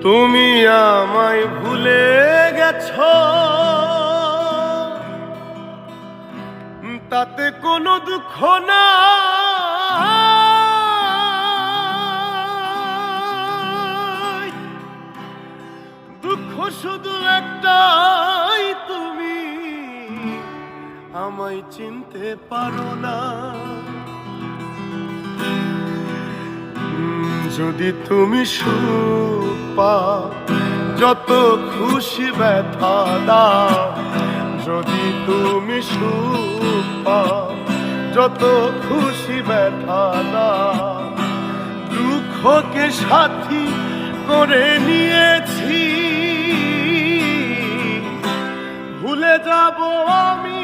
তুমি আমায় ভুলে গেছো, তাতে কোনো দুঃখ না। দুঃখ শুধু একটাই, তুমি আমায় চিনতে পারো না। যদি তুমি সুখ পাও, যত খুশি ব্যথা দাও। যদি তুমি সুখ পাও, যত খুশি ব্যথা দাও। দুঃখকে সাথী করে নিয়েছি, ভুলে যাব আমি